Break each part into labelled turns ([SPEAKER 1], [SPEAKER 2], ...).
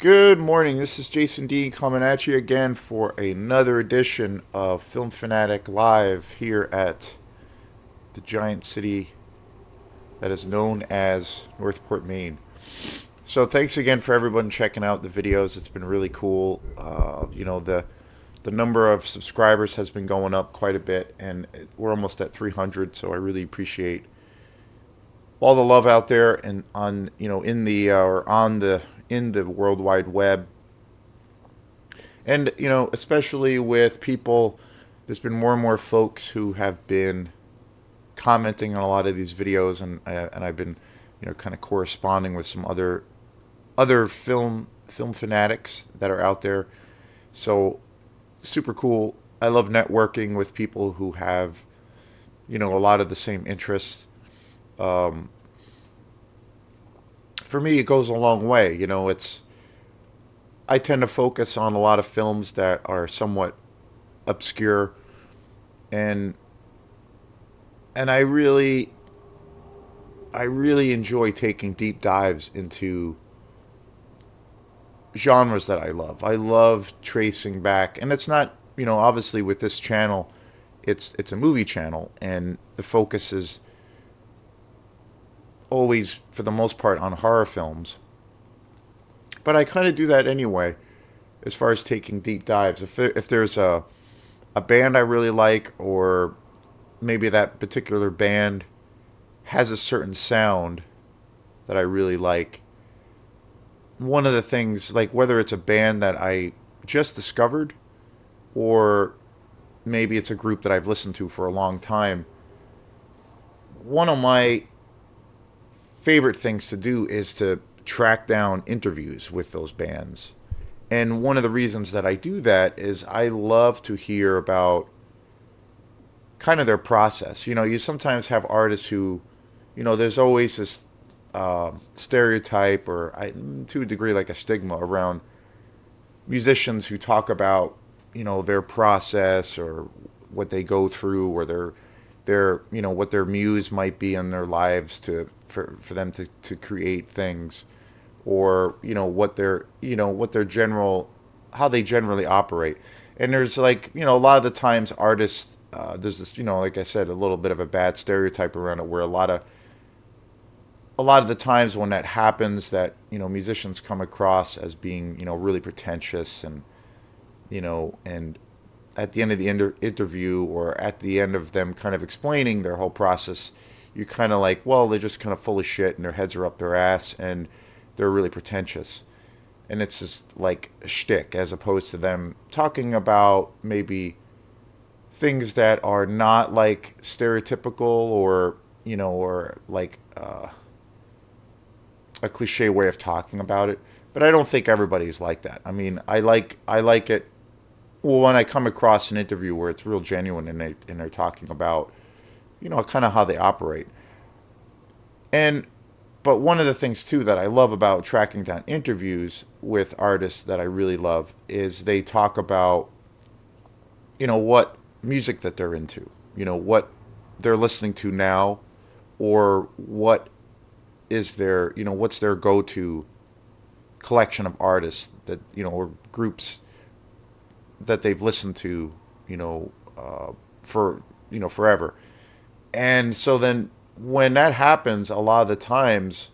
[SPEAKER 1] Good morning. This is Jason Dean coming at you again for another edition of Film Fanatic Live here at the giant city that is known as Northport, Maine. So thanks again for everyone checking out the videos. It's been really cool. The number of subscribers has been going up quite a bit, and we're almost at 300. So I really appreciate all the love out there and on in the or on the in the World Wide Web, and especially with people. There's been more and more folks who have been commenting on a lot of these videos, and I've been kind of corresponding with some other film fanatics that are out there. So super cool. I love networking with people who have a lot of the same interests. Um, for me, it goes a long way. It's I tend to focus on a lot of films that are somewhat obscure, and and I really enjoy taking deep dives into genres that I love. I love tracing back, and it's not obviously with this channel, it's a movie channel, and the focus is always for the most part on horror films. But I kind of do that anyway, as far as taking deep dives. If there's a band I really like, or maybe that particular band has a certain sound that I really like. One of the things, like whether it's a band that I just discovered, or maybe it's a group that I've listened to for a long time, one of my favorite things to do is to track down interviews with those bands. And one of the reasons that I do that is I love to hear about kind of their process. You sometimes have artists who, there's always this stereotype, or to a degree, like a stigma around musicians who talk about, their process, or what they go through, or their what their muse might be in their lives for them to create things, or what their general how they generally operate. And there's like a lot of the times artists, there's this, like I said, a little bit of a bad stereotype around it, where a lot of the times when that happens, that musicians come across as being really pretentious, and at the end of the interview, or at the end of them kind of explaining their whole process, you're kind of like, well, they're just kind of full of shit, and their heads are up their ass, and they're really pretentious. And it's just like a shtick, as opposed to them talking about maybe things that are not like stereotypical, or like a cliche way of talking about it. But I don't think everybody's like that. I mean, I like it. Well, when I come across an interview where it's real genuine, and they're talking about kind of how they operate. And but one of the things too that I love about tracking down interviews with artists that I really love is they talk about what music that they're into, what they're listening to now, or what is their what's their go-to collection of artists that or groups that they've listened to for forever. And so then when that happens, a lot of the times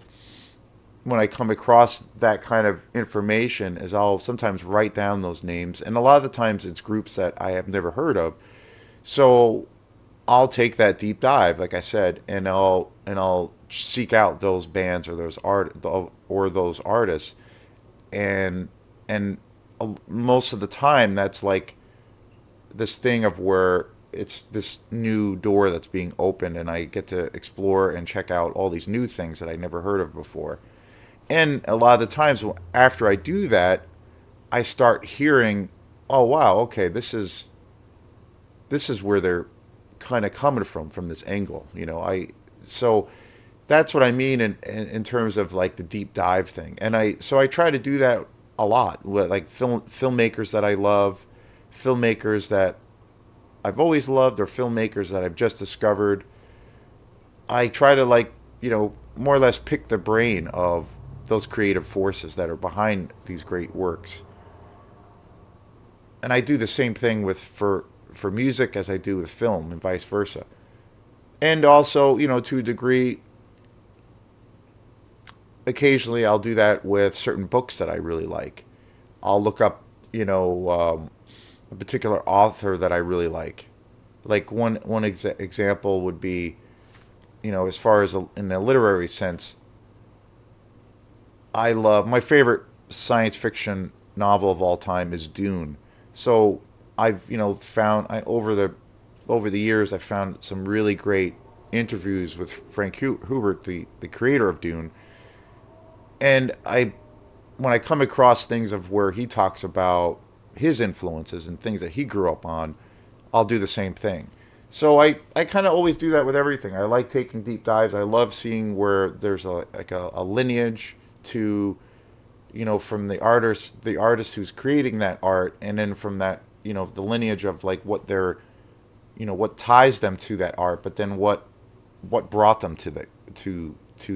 [SPEAKER 1] when I come across that kind of information, is I'll sometimes write down those names, and a lot of the times it's groups that I have never heard of. So I'll take that deep dive, like I said, and I'll seek out those bands, or those artists, and most of the time that's like this thing of where it's this new door that's being opened, and I get to explore and check out all these new things that I never heard of before. And a lot of the times after I do that, I start hearing, oh wow, okay, this is where they're kind of coming from this angle. I so that's what I mean in terms of like the deep dive thing. And I try to do that a lot with like filmmakers that I love, filmmakers that I've always loved, or filmmakers that I've just discovered. I try to, like, more or less pick the brain of those creative forces that are behind these great works. And I do the same thing with for music as I do with film, and vice versa. And also, to a degree, occasionally I'll do that with certain books that I really like. I'll look up, a particular author that I really like. Like one example would be, as far as in a literary sense, I love my favorite science fiction novel of all time is Dune. So I've found over the years I've found some really great interviews with Frank Hubert, the creator of Dune, and when I come across things of where he talks about his influences and things that he grew up on, I'll do the same thing. So I kind of always do that with everything. I like taking deep dives. I love seeing where there's a lineage to, from the artist who's creating that art, and then from that, the lineage of like what they're, what ties them to that art, but then what brought them to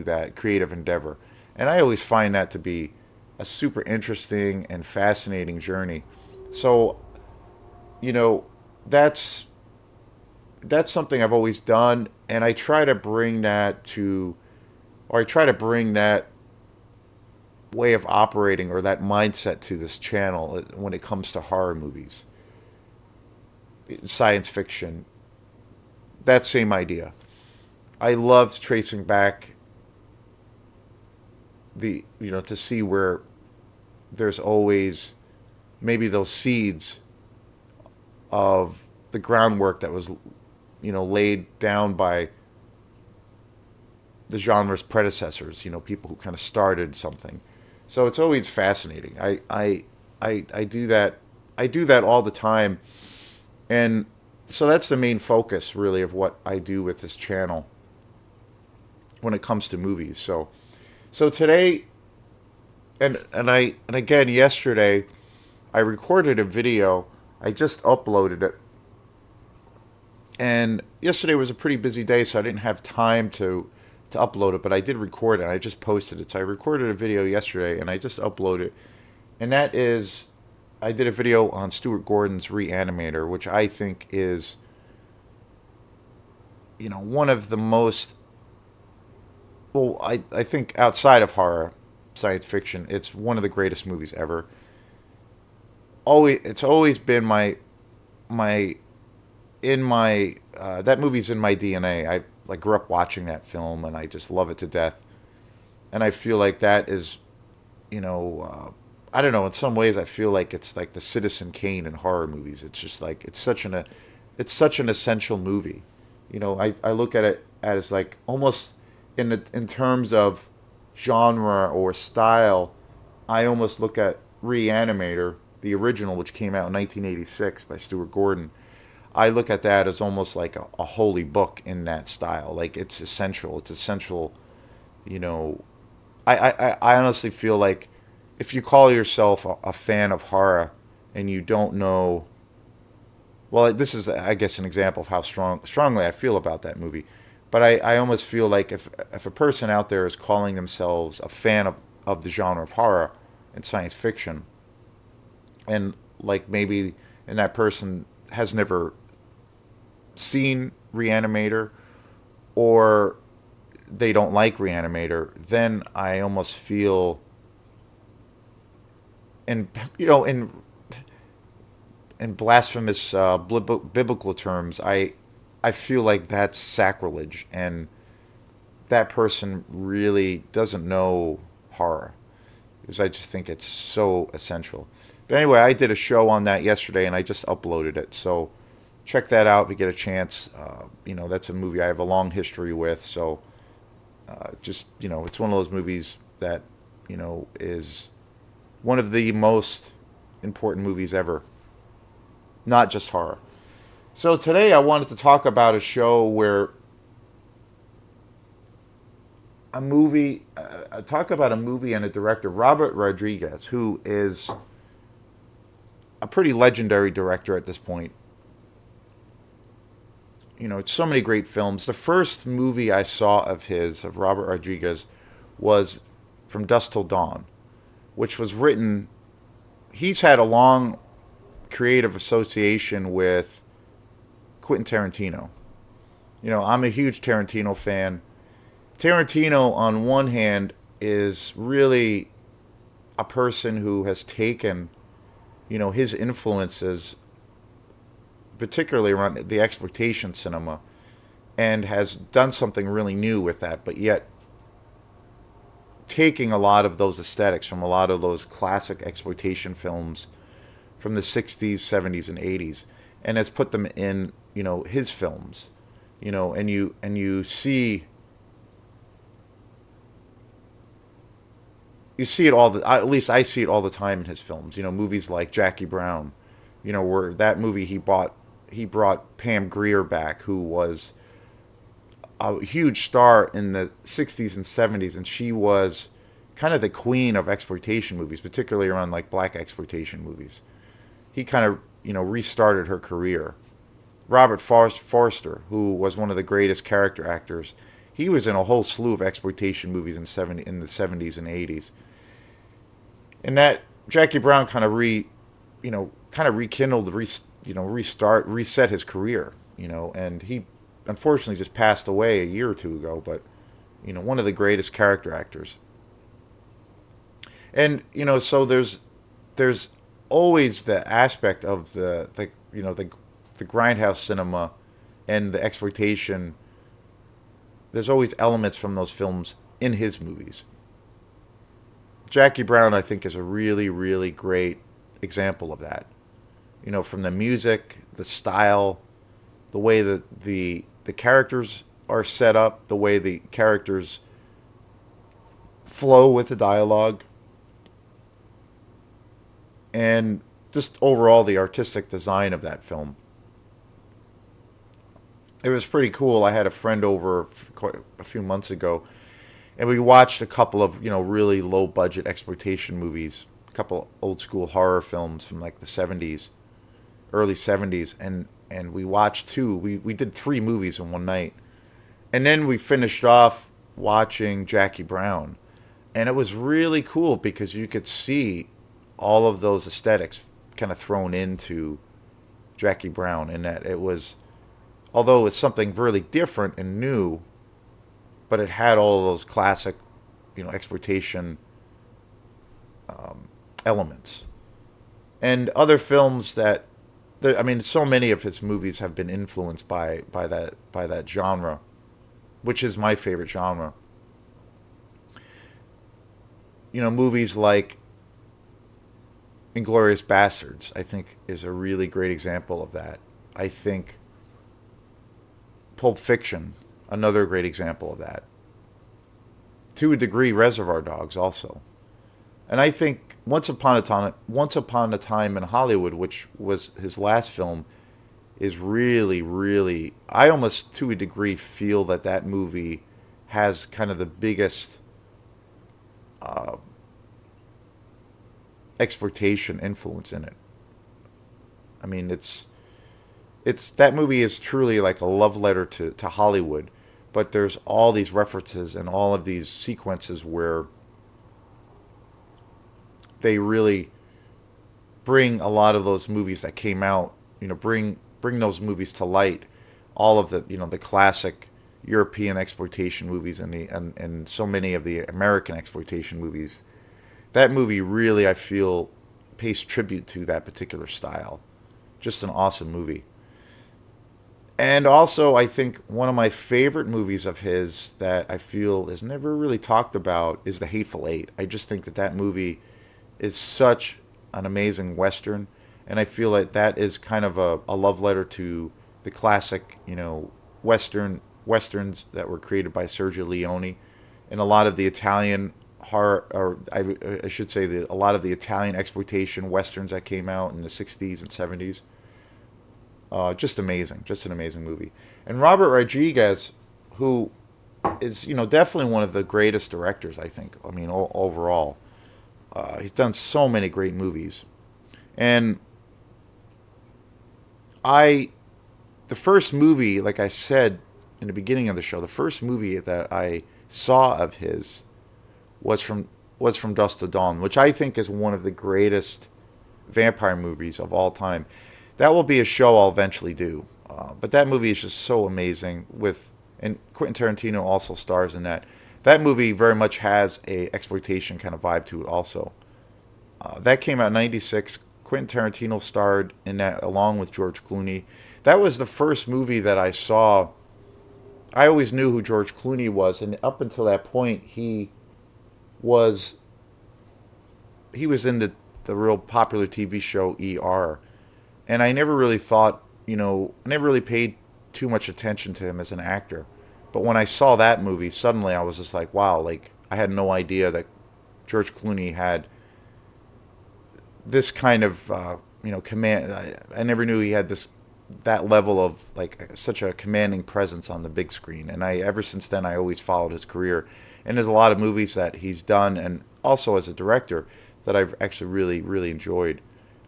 [SPEAKER 1] that creative endeavor. And I always find that to be a super interesting and fascinating journey. So, you know, that's that's something I've always done, and I try to bring that to, or I try to bring that way of operating or that mindset to this channel when it comes to horror movies, science fiction, that same idea. I love tracing back to see where there's always maybe those seeds of the groundwork that was, laid down by the genre's predecessors, people who kind of started something. So it's always fascinating. I do that. I do that all the time. And so that's the main focus, really, of what I do with this channel when it comes to movies. So today, and again yesterday, I recorded a video. I just uploaded it, and yesterday was a pretty busy day, so I didn't have time to upload it. But I did record it. I just posted it. So I recorded a video yesterday, and I just uploaded it. And that is, I did a video on Stuart Gordon's Reanimator, which I think is, one of the most, well, I think outside of horror, science fiction, it's one of the greatest movies ever. It's always been my in my that movie's in my DNA. I like grew up watching that film, and I just love it to death. And I feel like that is, I don't know. In some ways, I feel like it's like the Citizen Kane in horror movies. It's just like it's such an essential movie. I look at it as like almost in terms of genre or style. I almost look at Reanimator, the original, which came out in 1986 by Stuart Gordon. I look at that as almost like a holy book in that style. Like it's essential. It's essential. You know, I honestly feel like if you call yourself a fan of horror and you don't know, well, this is, I guess, an example of how strongly I feel about that movie. But I almost feel like if a person out there is calling themselves a fan of the genre of horror and science fiction, and like maybe, and that person has never seen Reanimator, or they don't like Reanimator, then I almost feel, in blasphemous biblical terms, I feel like that's sacrilege, and that person really doesn't know horror, because I just think it's so essential. But anyway, I did a show on that yesterday, and I just uploaded it. So check that out if you get a chance. That's a movie I have a long history with. So it's one of those movies that, is one of the most important movies ever, not just horror. So today I wanted to talk about a show where talk about a movie and a director, Robert Rodriguez, who is a pretty legendary director at this point. It's so many great films. The first movie I saw of Robert Rodriguez, was From Dusk Till Dawn, which was written. He's had a long creative association with Quentin Tarantino. I'm a huge Tarantino fan. Tarantino, on one hand, is really a person who has taken, his influences, particularly around the exploitation cinema, and has done something really new with that, but yet taking a lot of those aesthetics from a lot of those classic exploitation films from the 60s, 70s, and 80s, and has put them in, his films, and you see it all at least I see it all the time in his films. Movies like Jackie Brown, where that movie he brought Pam Grier back, who was a huge star in the 60s and 70s, and she was kind of the queen of exploitation movies, particularly around like black exploitation movies. He kind of, restarted her career. Robert Forster, who was one of the greatest character actors, he was in a whole slew of exploitation movies in the 70s and 80s. And that Jackie Brown kind of rekindled, reset his career, and he unfortunately just passed away a year or two ago, but one of the greatest character actors. And so there's always the aspect of the grindhouse cinema and the exploitation. There's always elements from those films in his movies. Jackie Brown, I think, is a really, really great example of that. From the music, the style, the way that the characters are set up, the way the characters flow with the dialogue, and just overall the artistic design of that film. It was pretty cool. I had a friend over quite a few months ago, and we watched a couple of really low budget exploitation movies, a couple old school horror films from like the 70s, early 70s, and we watched two. We did three movies in one night, and then we finished off watching Jackie Brown, and it was really cool because you could see all of those aesthetics kind of thrown into Jackie Brown, and that it was, although it's something really different and new, but it had all of those classic, exploitation elements. And other films that, so many of his movies have been influenced by that genre, which is my favorite genre. Movies like Inglourious Bastards, I think, is a really great example of that. I think Pulp Fiction, another great example of that. To a degree, Reservoir Dogs also. And I think Once Upon a Time in Hollywood, which was his last film, is really, really, I almost to a degree feel that movie has kind of the biggest exploitation influence in it. It's that movie is truly like a love letter to Hollywood, but there's all these references and all of these sequences where they really bring a lot of those movies that came out, bring those movies to light, all of the classic European exploitation movies and so many of the American exploitation movies. That movie really, I feel, pays tribute to that particular style. Just an awesome movie. And also, I think one of my favorite movies of his that I feel is never really talked about is The Hateful Eight. I just think that movie is such an amazing Western, and I feel like that is kind of a love letter to the classic, Westerns that were created by Sergio Leone, and a lot of the Italian horror, or I should say a lot of the Italian exploitation Westerns that came out in the 60s and 70s. Just amazing. Just an amazing movie. And Robert Rodriguez, who is, definitely one of the greatest directors, I think. Overall. He's done so many great movies. And the first movie, like I said in the beginning of the show, the first movie that I saw of his was from was From Dusk to Dawn, which I think is one of the greatest vampire movies of all time. That will be a show I'll eventually do. But that movie is just so amazing. And Quentin Tarantino also stars in that. That movie very much has a exploitation kind of vibe to it. Also, that came out in '96. Quentin Tarantino starred in that along with George Clooney. That was the first movie that I saw. I always knew who George Clooney was, and up until that point, was he was in the real popular TV show ER, and I never really thought, I never really paid too much attention to him as an actor. But when I saw that movie, suddenly I was just like, wow, like I had no idea that George Clooney had this kind of command. I never knew he had that level of like such a commanding presence on the big screen. And ever since then I always followed his career. And there's a lot of movies that he's done, and also as a director, that I've actually really really enjoyed.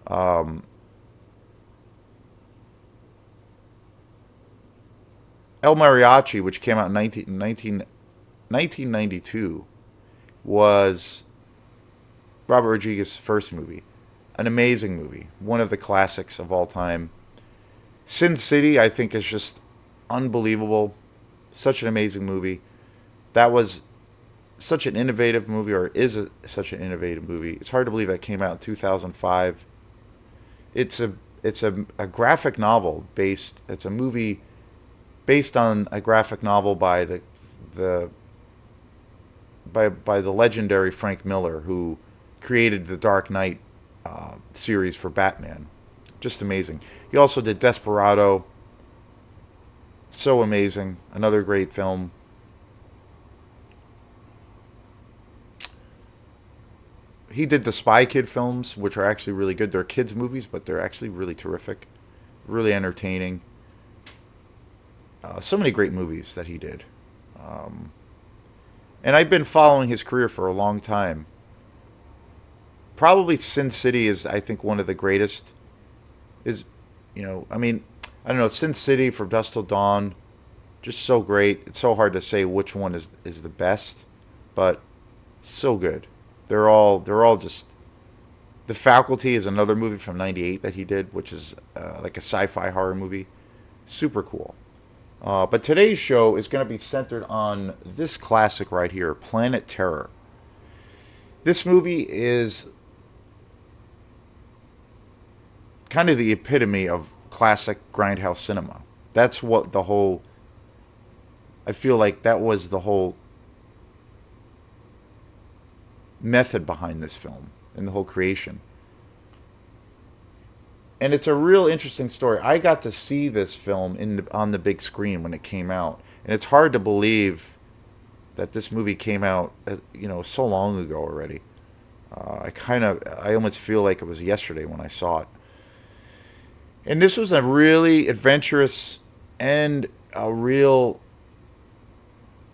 [SPEAKER 1] El Mariachi, which came out in 1992, was Robert Rodriguez's first movie. An amazing movie, one of the classics of all time. Sin City, I think, is just unbelievable. Such an amazing movie. That was such an innovative movie, or such an innovative movie. It's hard to believe that came out in 2005. It's a graphic novel based. It's a movie based on a graphic novel by the by the legendary Frank Miller, who created the Dark Knight series for Batman. Just amazing. He also did Desperado. So amazing. Another great film. He did the Spy Kid films, which are actually really good. They're kids' movies, but they're actually really terrific. Really entertaining. So many great movies that he did. And I've been following his career for a long time. Probably Sin City is, I think, one of the greatest. I mean, I don't know, Sin City, From Dusk Till Dawn, just so great. It's so hard to say which one is the best, but so good. They're all just. The Faculty is another movie from '98 that he did, which is like a sci-fi horror movie. Super cool. But today's show is going to be centered on this classic right here, Planet Terror. This movie is kind of the epitome of classic grindhouse cinema. That's what I feel like that was the whole method behind this film and the whole creation. And it's a real interesting story. I got to see this film on the big screen when it came out, and it's hard to believe that this movie came out, so long ago already. I almost feel like it was yesterday when I saw it. And this was a really adventurous and a real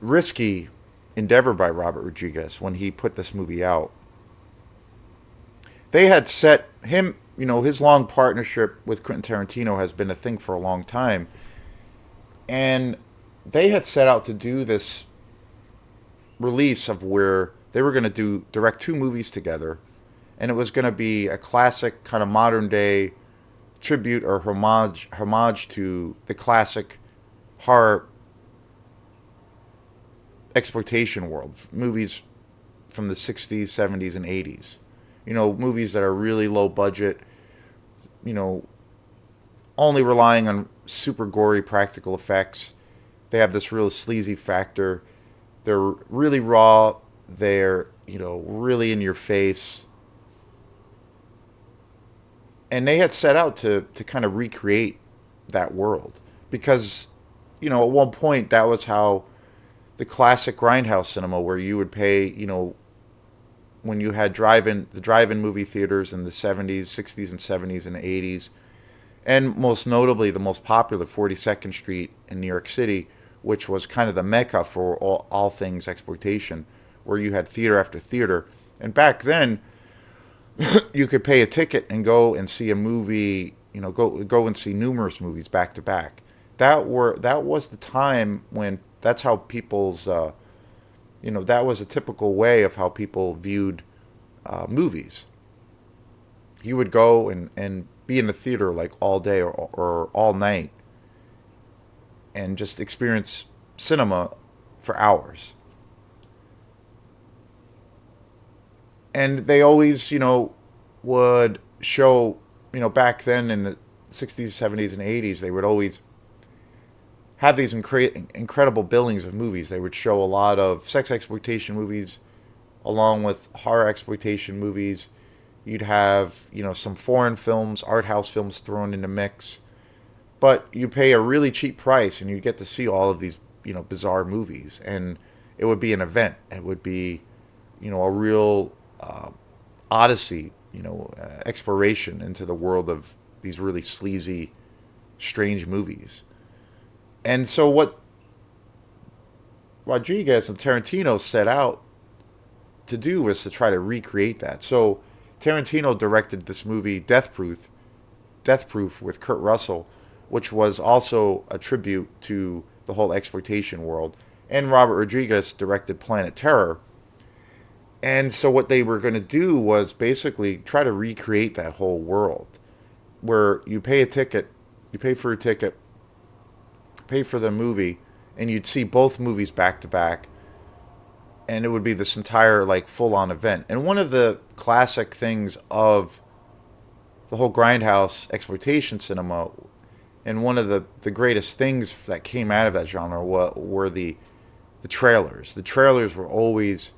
[SPEAKER 1] risky endeavor by Robert Rodriguez when he put this movie out. They had set him, his long partnership with Quentin Tarantino has been a thing for a long time. And they had set out to do this release of where they were going to direct two movies together. And it was going to be a classic kind of modern day tribute or homage to the classic horror exploitation world. Movies from the 60s, 70s, and 80s. Movies that are really low budget, only relying on super gory practical effects. They have this real sleazy factor. They're really raw. They're, really in your face. And they had set out to kind of recreate that world. Because, at one point, that was how the classic grindhouse cinema, where you would pay, when you had the drive-in movie theaters in the 70s, 60s, and 70s, and 80s, and most notably the most popular 42nd Street in New York City, which was kind of the mecca for all things exploitation, where you had theater after theater. And back then, you could pay a ticket and go and see a movie, go and see numerous movies back to back. That was the time when that's how people's That was a typical way of how people viewed movies. You would go and be in the theater like all day or all night and just experience cinema for hours. And they always, would show, back then in the 60s, 70s, and 80s, they would always have these incredible billings of movies. They would show a lot of sex exploitation movies along with horror exploitation movies. You'd have, some foreign films, art house films thrown in the mix. But you pay a really cheap price and you get to see all of these, bizarre movies. And it would be an event. It would be, a real odyssey, exploration into the world of these really sleazy, strange movies. And so what Rodriguez and Tarantino set out to do was to try to recreate that. So Tarantino directed this movie Death Proof with Kurt Russell, which was also a tribute to the whole exploitation world. And Robert Rodriguez directed Planet Terror. And so what they were going to do was basically try to recreate that whole world where you pay a ticket, you pay for a ticket, pay for the movie, and you'd see both movies back to back, and it would be this entire like full on event. And one of the classic things of the whole grindhouse exploitation cinema, and one of the greatest things that came out of that genre were the trailers. The trailers were always,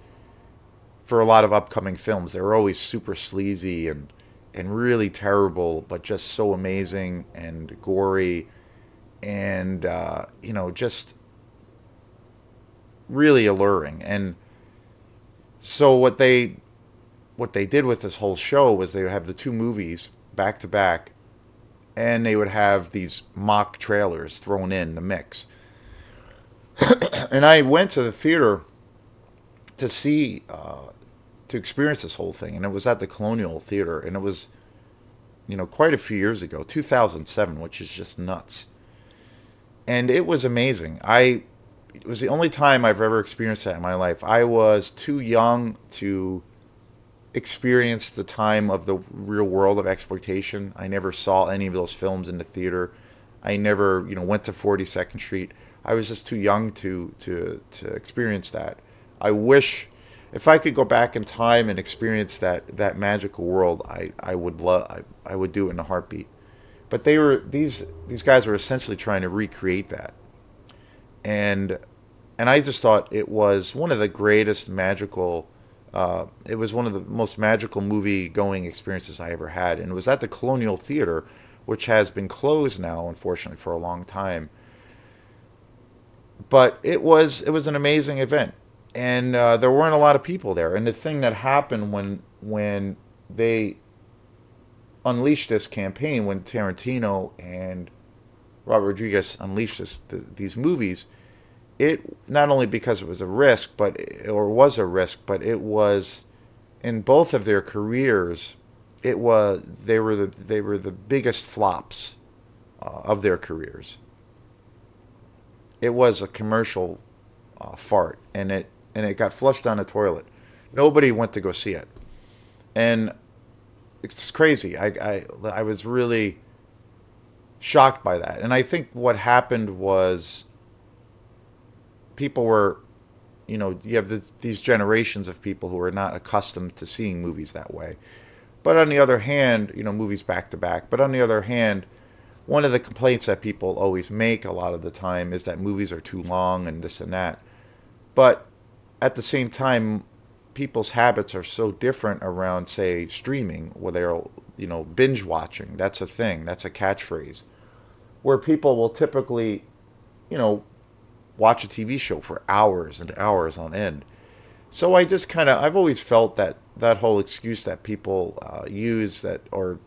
[SPEAKER 1] for a lot of upcoming films, they were always super sleazy and really terrible, but just so amazing and gory and just really alluring. And so what they did with this whole show was they would have the two movies back to back, and they would have these mock trailers thrown in the mix. And I went to the theater to see to experience this whole thing, and it was at the Colonial Theater, and it was quite a few years ago, 2007, which is just nuts. And it was amazing. It was the only time I've ever experienced that in my life. I was too young to experience the time of the real world of exploitation. I never saw any of those films in the theater. I never, went to 42nd Street. I was just too young to experience that. I wish if I could go back in time and experience that magical world, I would I would do it in a heartbeat. But these guys were essentially trying to recreate that. And I just thought it was one of the greatest magical it was one of the most magical movie going experiences I ever had, and it was at the Colonial Theater, which has been closed now, unfortunately, for a long time. But it was an amazing event, and there weren't a lot of people there. And the thing that happened when they unleashed this campaign, when Tarantino and Robert Rodriguez unleashed these movies, it not only because it was a risk, but it was in both of their careers. They were the biggest flops of their careers. It was a commercial fart, and it got flushed down the toilet. Nobody went to go see it, and it's crazy. I was really shocked by that, and I think what happened was people were, you have these generations of people who are not accustomed to seeing movies that way. But on the other hand, movies back to back. But on the other hand, one of the complaints that people always make a lot of the time is that movies are too long and this and that. But at the same time, people's habits are so different around, say, streaming, where they're, binge watching. That's a thing. That's a catchphrase. Where people will typically, watch a TV show for hours and hours on end. So I've always felt that whole excuse that people use, or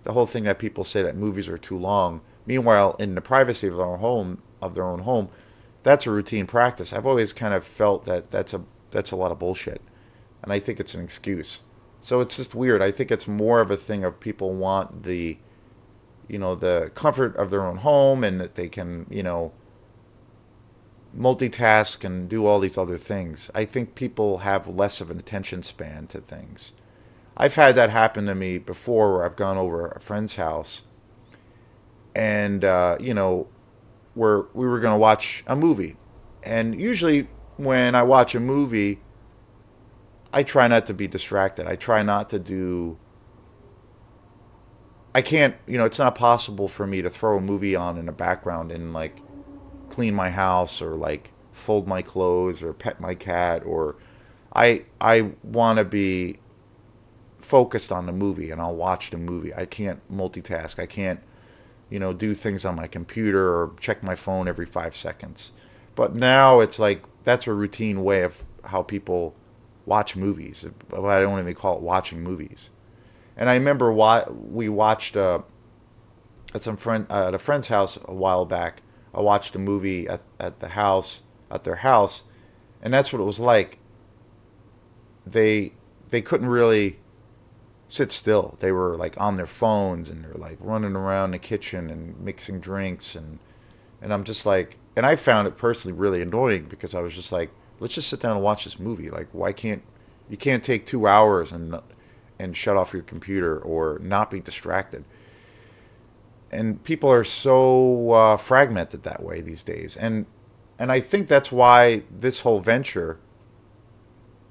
[SPEAKER 1] the whole thing that people say that movies are too long. Meanwhile, in the privacy of their own home, that's a routine practice. I've always kind of felt that that's a lot of bullshit, and I think it's an excuse. So it's just weird. I think it's more of a thing of people want the comfort of their own home, and that they can, multitask and do all these other things. I think people have less of an attention span to things. I've had that happen to me before where I've gone over a friend's house and, we were going to watch a movie. And usually when I watch a movie, I try not to be distracted. I try not to do. I can't, it's not possible for me to throw a movie on in the background and like clean my house or like fold my clothes or pet my cat or I want to be focused on the movie and I'll watch the movie. I can't multitask. I can't, do things on my computer or check my phone every 5 seconds. But now it's like that's a routine way of how people watch movies. But I don't even call it watching movies. And I remember we watched at a friend's house a while back. I watched a movie at their house, and that's what it was like. They couldn't really sit still. They were like on their phones and they're like running around the kitchen and mixing drinks and I'm just like, and I found it personally really annoying because I was just like, let's just sit down and watch this movie. Like, why can't you can't take 2 hours and shut off your computer or not be distracted? And people are so fragmented that way these days, and I think that's why this whole venture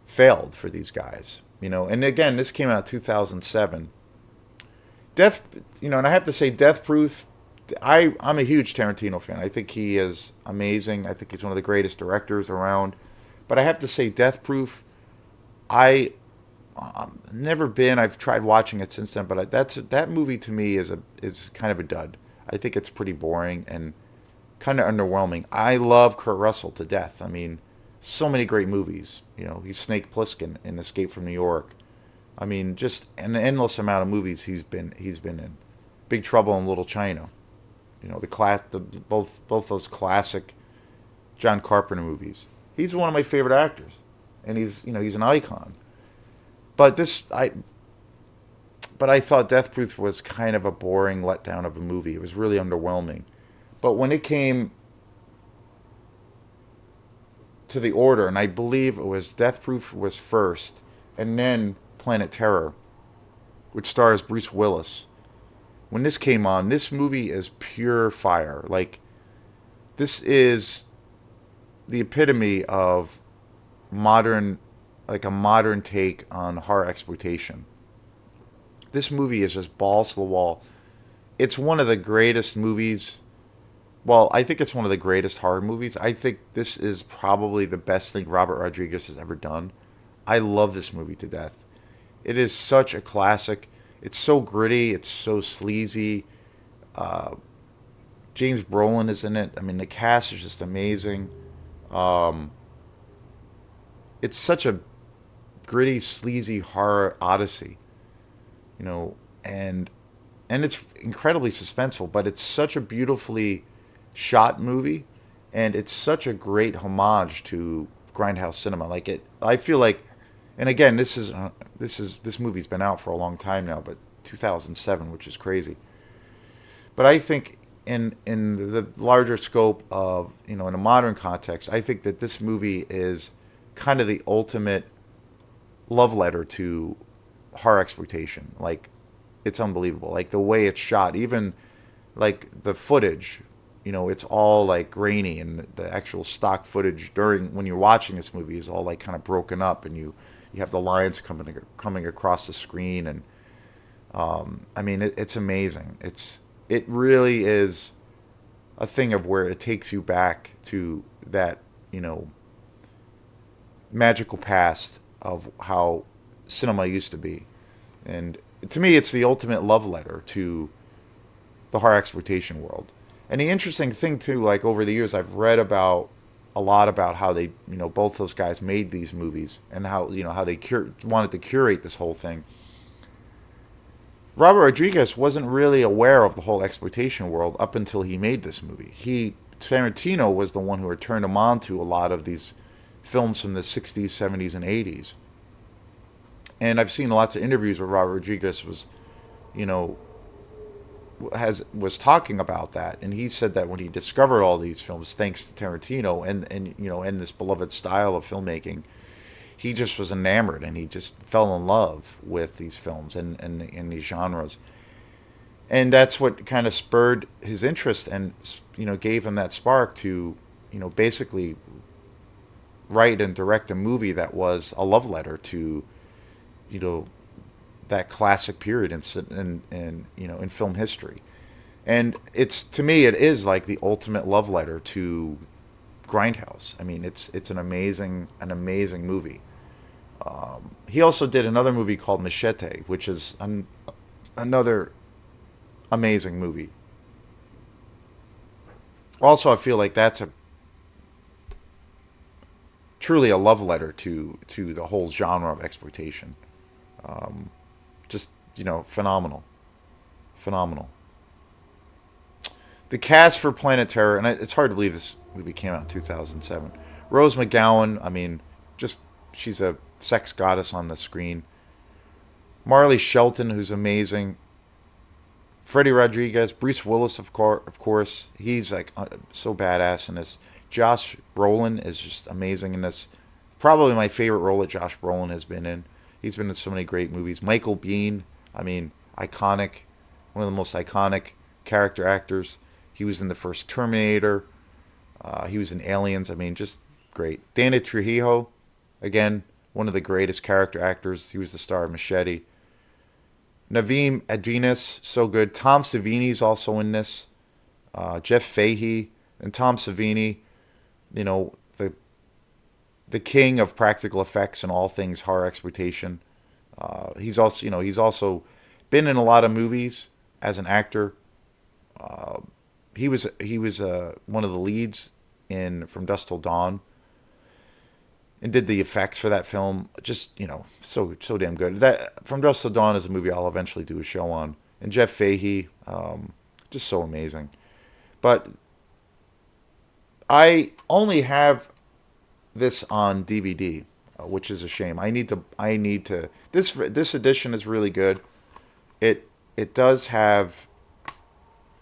[SPEAKER 1] failed for these guys. And again, this came out 2007. Death, and I have to say, Death Proof. I'm a huge Tarantino fan. I think he is amazing. I think he's one of the greatest directors around. But I have to say, Death Proof. I never been. I've tried watching it since then, but that movie to me is kind of a dud. I think it's pretty boring and kind of underwhelming. I love Kurt Russell to death. I mean, so many great movies. He's Snake Plissken in Escape from New York. I mean, just an endless amount of movies he's been in. Big Trouble in Little China. Both those classic John Carpenter movies. He's one of my favorite actors, and he's an icon. But I thought Death Proof was kind of a boring letdown of a movie. It was really underwhelming. But when it came to the order, and I believe it was Death Proof was first, and then Planet Terror, which stars Bruce Willis. When this came on, this movie is pure fire. Like, this is the epitome of modern, like a modern take on horror exploitation. This movie is just balls to the wall. It's one of the greatest movies. Well, I think it's one of the greatest horror movies. I think this is probably the best thing Robert Rodriguez has ever done. I love this movie to death. It is such a classic. It's so gritty. It's so sleazy. James Brolin is in it. I mean, the cast is just amazing. It's such a gritty, sleazy horror odyssey, and it's incredibly suspenseful. But it's such a beautifully shot movie, and it's such a great homage to grindhouse cinema. Like I feel like, and again, this movie's been out for a long time now, but 2007, which is crazy. But I think in the larger scope of in a modern context, I think that this movie is kind of the ultimate love letter to horror exploitation. Like, it's unbelievable. Like the way it's shot, even like the footage. It's all like grainy, and the actual stock footage during when you're watching this movie is all like kind of broken up, and you have the lines coming across the screen, and I mean it's amazing. It really is a thing of where it takes you back to that magical past of how cinema used to be, and to me it's the ultimate love letter to the horror exploitation world. And the interesting thing too, like over the years, I've read about a lot about how they, both those guys made these movies and how, how they wanted to curate this whole thing. Robert Rodriguez wasn't really aware of the whole exploitation world up until he made this movie. Tarantino was the one who had turned him on to a lot of these films from the 60s, 70s, and 80s. And I've seen lots of interviews where Robert Rodriguez was, has was talking about that, and he said that when he discovered all these films, thanks to Tarantino and and this beloved style of filmmaking, he just was enamored, and he just fell in love with these films and these genres, and that's what kind of spurred his interest and gave him that spark to basically write and direct a movie that was a love letter to you know that classic period in film history. And it's, to me, it is like the ultimate love letter to Grindhouse. I mean, it's an amazing movie. He also did another movie called Machete, which is another amazing movie. Also, I feel like that's a truly a love letter to the whole genre of exploitation. Just phenomenal, phenomenal. The cast for Planet Terror, and it's hard to believe this movie came out in 2007. Rose McGowan, I mean, just she's a sex goddess on the screen. Marley Shelton, who's amazing. Freddie Rodriguez, Bruce Willis, of course, he's like so badass in this. Josh Brolin is just amazing in this. Probably my favorite role that Josh Brolin has been in. He's been in so many great movies. Michael Biehn, I mean, iconic, one of the most iconic character actors. He was in the first Terminator. He was in Aliens. I mean, just great. Danny Trujillo, again, one of the greatest character actors. He was the star of Machete. Naveem Adrinas, so good. Tom Savini's also in this. Jeff Fahey and Tom Savini, you know, the king of practical effects and all things horror exploitation. He's also been in a lot of movies as an actor. He was one of the leads in From Dusk Till Dawn, and did the effects for that film. Just so damn good. That From Dusk Till Dawn is a movie I'll eventually do a show on. And Jeff Fahey, just so amazing. But I only have this on DVD, which is a shame. I need to. This edition is really good. It does have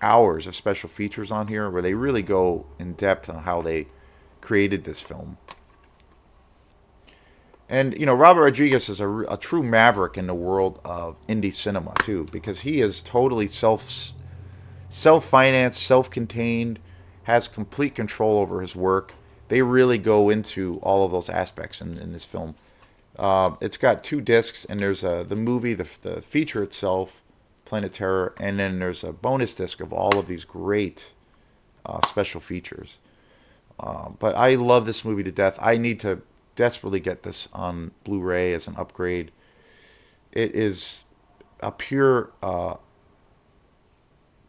[SPEAKER 1] hours of special features on here where they really go in depth on how they created this film. And Robert Rodriguez is a true maverick in the world of indie cinema too, because he is totally self-financed, self-contained, has complete control over his work. They really go into all of those aspects in this film. It's got 2 discs, and there's the movie, the feature itself, Planet Terror, and then there's a bonus disc of all of these great special features. But I love this movie to death. I need to desperately get this on Blu-ray as an upgrade. It is a pure.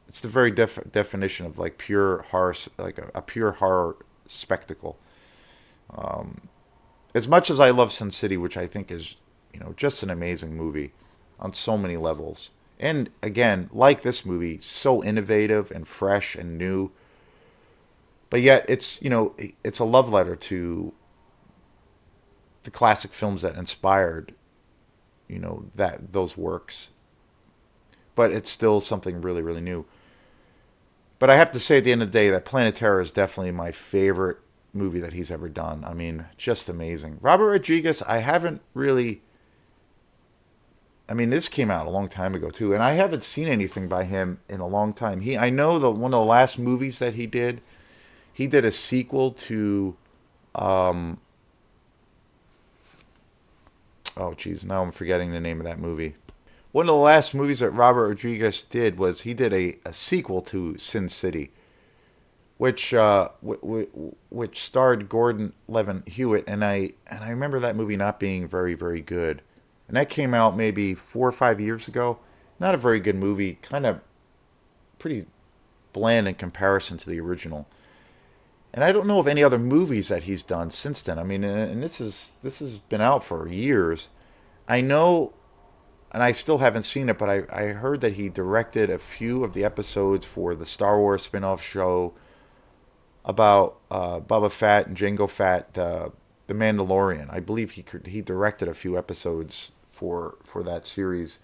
[SPEAKER 1] It's the very definition of like pure horror, like a pure horror spectacle. As much as I love Sin City, which I think is just an amazing movie on so many levels, and again, like this movie, so innovative and fresh and new. But yet, it's a love letter to the classic films that inspired, those works. But it's still something really, really new. But I have to say at the end of the day that Planet Terror is definitely my favorite movie that he's ever done. I mean, just amazing. Robert Rodriguez, I haven't really. I mean, this came out a long time ago too, and I haven't seen anything by him in a long time. I know that one of the last movies that he did a sequel to. Oh, geez, now I'm forgetting the name of that movie. One of the last movies that Robert Rodriguez did was he did a sequel to Sin City, which starred Gordon Levin Hewitt, and I remember that movie not being very, very good. And that came out maybe 4 or 5 years ago. Not a very good movie, kind of pretty bland in comparison to the original. And I don't know of any other movies that he's done since then. I mean, and this has been out for years. I know, and I still haven't seen it, but I heard that he directed a few of the episodes for the Star Wars spin-off show about Boba Fett and Jango Fett, The Mandalorian. I believe he directed a few episodes for that series.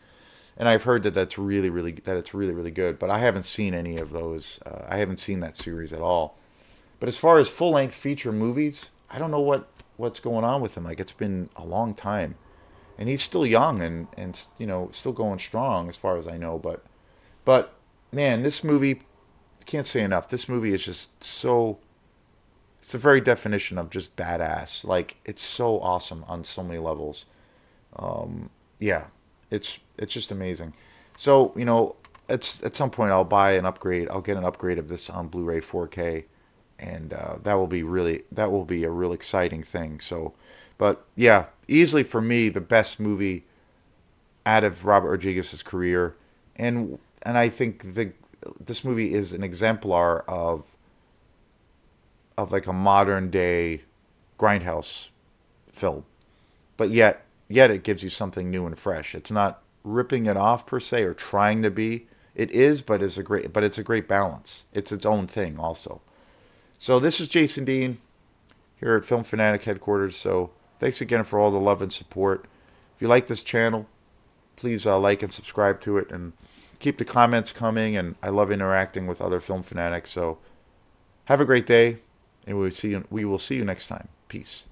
[SPEAKER 1] and I've heard that it's really really good. But I haven't seen any of those. I haven't seen that series at all. But as far as full length feature movies, I don't know what's going on with him. Like it's been a long time, and he's still young and still going strong as far as I know. But man, this movie, I can't say enough. This movie is just so. It's the very definition of just badass. Like it's so awesome on so many levels. Yeah, it's just amazing. So it's at some point I'll buy an upgrade. I'll get an upgrade of this on Blu-ray 4K, and that will be a real exciting thing. So, but yeah, easily for me the best movie out of Robert Rodriguez's career, and I think this movie is an exemplar of like a modern day grindhouse film, but yet it gives you something new and fresh. It's not ripping it off per se or trying to be. It is, but it's a great balance. It's its own thing also. So this is Jason Dean here at Film Fanatic headquarters. So thanks again for all the love and support. If you like this channel, please like and subscribe to it, and keep the comments coming. And I love interacting with other film fanatics. So have a great day, and we will see you next time. Peace.